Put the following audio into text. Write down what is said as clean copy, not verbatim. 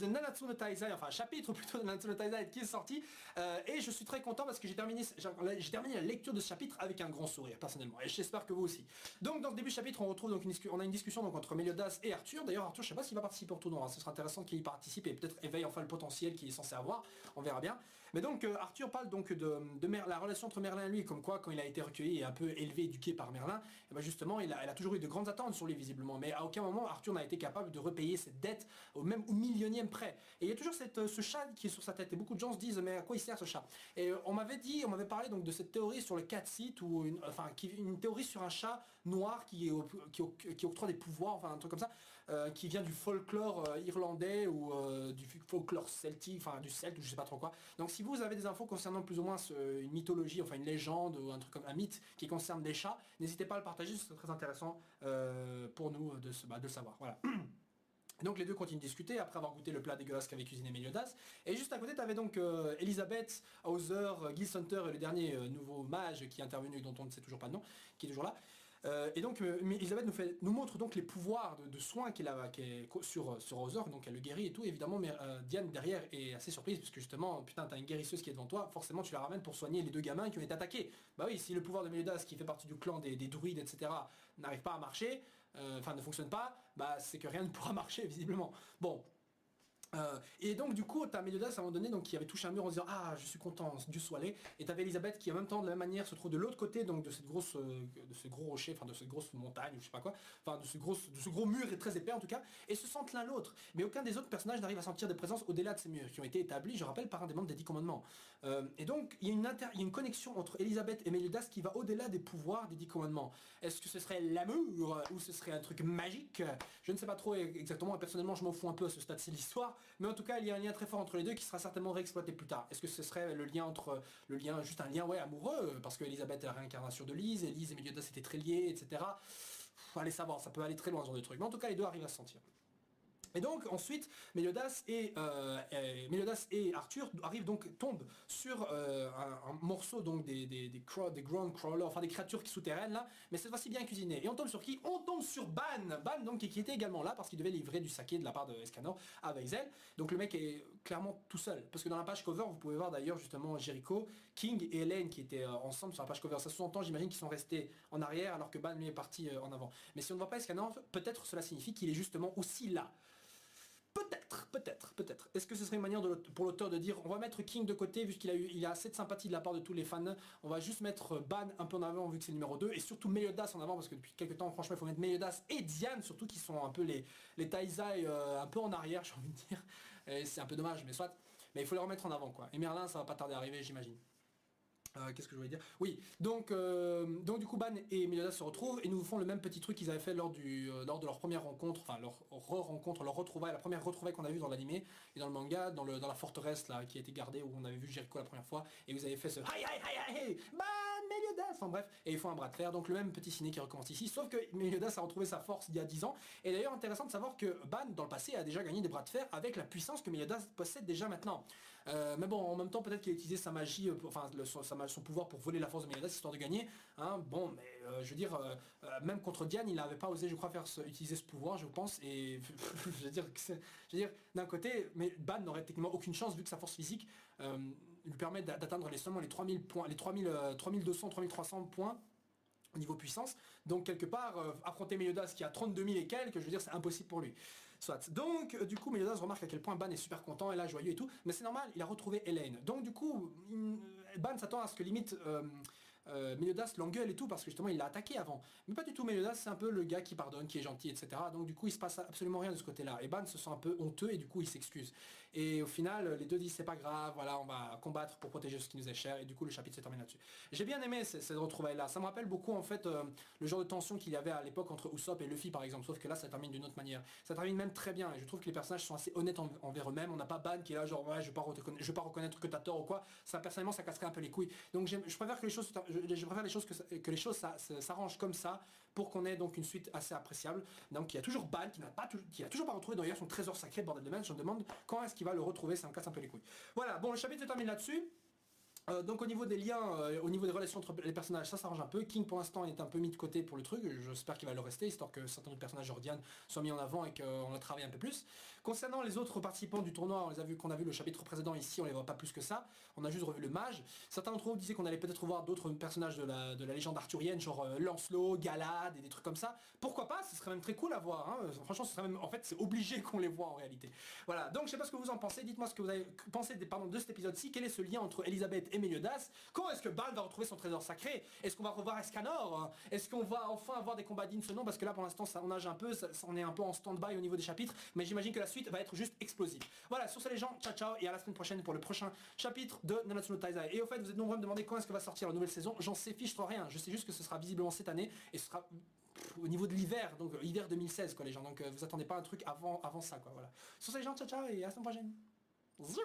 de Nanatsu no Taizai, enfin un chapitre plutôt de Nanatsu no Taizai qui est sorti, et je suis très content parce que j'ai terminé la lecture de ce chapitre avec un grand sourire personnellement, et j'espère que vous aussi. Donc dans le début du chapitre on retrouve donc on a une discussion donc entre Meliodas et Arthur. D'ailleurs Arthur je sais pas s'il va participer au tournoi, hein. Ce sera intéressant qu'il y participe et peut-être éveille enfin le potentiel qu'il est censé avoir, on verra bien. Mais donc Arthur parle donc de la relation entre Merlin et lui, comme quoi quand il a été recueilli et un peu élevé, éduqué par Merlin, et ben justement elle a toujours eu de grandes attentes sur lui visiblement, mais à aucun moment Arthur n'a été capable de repayer cette dette au millionième près. Et il y a toujours ce chat qui est sur sa tête, et beaucoup de gens se disent mais à quoi il sert ce chat? Et on m'avait parlé donc de cette théorie sur le cat seat, ou une théorie sur un chat noir qui octroie des pouvoirs, enfin un truc comme ça, qui vient du folklore irlandais ou du folklore celtique, enfin du celte ou je sais pas trop quoi. Donc si vous avez des infos concernant plus ou moins une mythologie, enfin une légende ou un truc comme un mythe qui concerne des chats, n'hésitez pas à le partager, ce serait très intéressant pour nous de le savoir. Voilà. Donc les deux continuent de discuter après avoir goûté le plat dégueulasse qu'avait cuisiné Meliodas. Et juste à côté, tu avais donc Elisabeth, Hauser, Gil Hunter et le dernier nouveau mage qui est intervenu, dont on ne sait toujours pas le nom, qui est toujours là. Et donc Elisabeth nous montre donc les pouvoirs de soins qu'elle a sur Hauser, donc elle le guérit et tout, évidemment, mais Diane derrière est assez surprise, parce que justement, putain, t'as une guérisseuse qui est devant toi, forcément tu la ramènes pour soigner les deux gamins qui ont été attaqués. Bah oui, si le pouvoir de Meliodas, qui fait partie du clan des druides, etc., n'arrive pas à marcher, enfin ne fonctionne pas, bah c'est que rien ne pourra marcher, visiblement. Bon. Et donc du coup t'as Meliodas à un moment donné donc qui avait touché un mur en disant ah je suis content, Dieu soit allé, et t'avais Elisabeth qui en même temps de la même manière se trouve de l'autre côté donc de ce gros rocher, enfin de cette grosse montagne ou je sais pas quoi, enfin de ce gros mur très épais en tout cas, et se sentent l'un l'autre, mais aucun des autres personnages n'arrive à sentir des présences au-delà de ces murs qui ont été établis, je rappelle, par un des membres des 10 commandements. Et donc il y a une connexion entre Elisabeth et Meliodas qui va au-delà des pouvoirs des 10 commandements. Est-ce que ce serait l'amour ou ce serait un truc magique? Je ne sais pas trop exactement, et personnellement je m'en fous un peu à ce stade-ci de l'histoire. Mais en tout cas, il y a un lien très fort entre les deux qui sera certainement réexploité plus tard. Est-ce que ce serait juste un lien amoureux, parce que Elisabeth est la réincarnation de Lise, et Lise et Meliodas étaient très liés, etc. Allez savoir, ça peut aller très loin ce genre de truc. Mais en tout cas, les deux arrivent à se sentir. Et donc ensuite Meliodas et Arthur tombent sur un morceau donc des ground crawlers, enfin des créatures souterraines là, mais cette fois-ci bien cuisinées. Et on tombe sur qui? On tombe sur Ban donc qui était également là parce qu'il devait livrer du saké de la part de Escanor à Weizel. Donc le mec est clairement tout seul, parce que dans la page cover vous pouvez voir d'ailleurs justement Jericho, King et Hélène qui étaient ensemble sur la page cover. Ça sous-entend, j'imagine, qu'ils sont restés en arrière alors que Ban lui est parti en avant. Mais si on ne voit pas Escanor, peut-être cela signifie qu'il est justement aussi là. Peut-être. Est-ce que ce serait une manière pour l'auteur de dire on va mettre King de côté vu qu'il a assez de sympathie de la part de tous les fans, on va juste mettre Ban un peu en avant vu que c'est numéro 2, et surtout Meliodas en avant parce que depuis quelques temps franchement il faut mettre Meliodas et Diane surtout qui sont un peu les Taizai un peu en arrière, j'ai envie de dire. C'est un peu dommage mais soit, mais il faut les remettre en avant quoi. Et Merlin ça va pas tarder à arriver j'imagine. Qu'est-ce que je voulais dire? Oui, donc du coup Ban et Meliodas se retrouvent et nous font le même petit truc qu'ils avaient fait lors de leur première rencontre, enfin leur rencontre, leur retrouvaille, la première retrouvaille qu'on a vue dans l'animé et dans le manga, dans la forteresse là qui a été gardée où on avait vu Jericho la première fois, et vous avez fait ce hi Ban, Meliodas, enfin bref, et ils font un bras de fer, donc le même petit ciné qui recommence ici, sauf que Meliodas a retrouvé sa force il y a 10 ans, et d'ailleurs intéressant de savoir que Ban dans le passé a déjà gagné des bras de fer avec la puissance que Meliodas possède déjà maintenant. Mais bon, en même temps peut-être qu'il a utilisé sa magie, son pouvoir pour voler la force de Meliodas histoire de gagner, hein. Bon mais je veux dire même contre Diane il n'avait pas osé je crois utiliser ce pouvoir je pense, et je veux dire d'un côté mais Ban n'aurait techniquement aucune chance vu que sa force physique lui permet d'atteindre seulement les 3000 points, les 3200 3300 points au niveau puissance, donc quelque part affronter Meliodas qui a 32 000 et quelques, je veux dire c'est impossible pour lui. Soit. Donc du coup Meliodas remarque à quel point Ban est super content et là joyeux et tout, mais c'est normal, il a retrouvé Hélène. Donc du coup Ban s'attend à ce que limite Meliodas l'engueule et tout parce que justement il l'a attaqué avant. Mais pas du tout, Meliodas c'est un peu le gars qui pardonne, qui est gentil, etc. Donc du coup il se passe absolument rien de ce côté-là. Et Ban se sent un peu honteux et du coup il s'excuse. Et au final les deux disent c'est pas grave, voilà on va combattre pour protéger ce qui nous est cher, et du coup le chapitre se termine là-dessus. J'ai bien aimé cette retrouvaille-là. Ça me rappelle beaucoup en fait le genre de tension qu'il y avait à l'époque entre Usopp et Luffy par exemple, sauf que là ça termine d'une autre manière. Ça termine même très bien et je trouve que les personnages sont assez honnêtes envers eux-mêmes. On n'a pas Ban qui est là genre ouais je vais pas reconnaître que t'as tort ou quoi. Ça personnellement ça casserait un peu les couilles. Donc je préfère que les choses s'arrangent comme ça pour qu'on ait donc une suite assez appréciable. Donc il y a toujours Ban qui a toujours pas retrouvé d'ailleurs son trésor sacré, bordel de merde. Je me demande quand est-ce qu'il va le retrouver, ça me casse un peu les couilles. Voilà, bon le chapitre se termine là-dessus. Donc au niveau des liens, au niveau des relations entre les personnages, ça s'arrange un peu. King pour l'instant est un peu mis de côté pour le truc, j'espère qu'il va le rester, histoire que certains autres personnages Jordian soient mis en avant et qu'on le travaille un peu plus. Concernant les autres participants du tournoi, on les a vu, qu'on a vu le chapitre précédent ici, on les voit pas plus que ça, on a juste revu le mage. Certains d'entre vous disaient qu'on allait peut-être voir d'autres personnages de la légende arthurienne, genre Lancelot, Galad et des trucs comme ça. Pourquoi pas, ce serait même très cool à voir, hein. Franchement ce serait même, en fait c'est obligé qu'on les voit en réalité. Voilà, donc je sais pas ce que vous en pensez, dites-moi ce que vous avez pensé de cet épisode-ci, quel est ce lien entre Elisabeth et Meliodas. Quand est-ce que Bâle va retrouver son trésor sacré? Est-ce qu'on va revoir Escanor? Est-ce qu'on va enfin avoir des combats dignes de ce nom? Parce que là pour l'instant ça on nage un peu, on est un peu en stand-by au niveau des chapitres, mais j'imagine que la suite va être juste explosive. Voilà, sur ce les gens, ciao ciao et à la semaine prochaine pour le prochain chapitre de Nanatsu no Taizai. Et au fait vous êtes nombreux à me demander quand est-ce que va sortir la nouvelle saison, j'en sais fichtre rien, je sais juste que ce sera visiblement cette année et ce sera au niveau de l'hiver, donc hiver 2016 quoi les gens, donc vous attendez pas un truc avant ça quoi, voilà. Sur ce les gens, ciao ciao et à la semaine prochaine. Zou.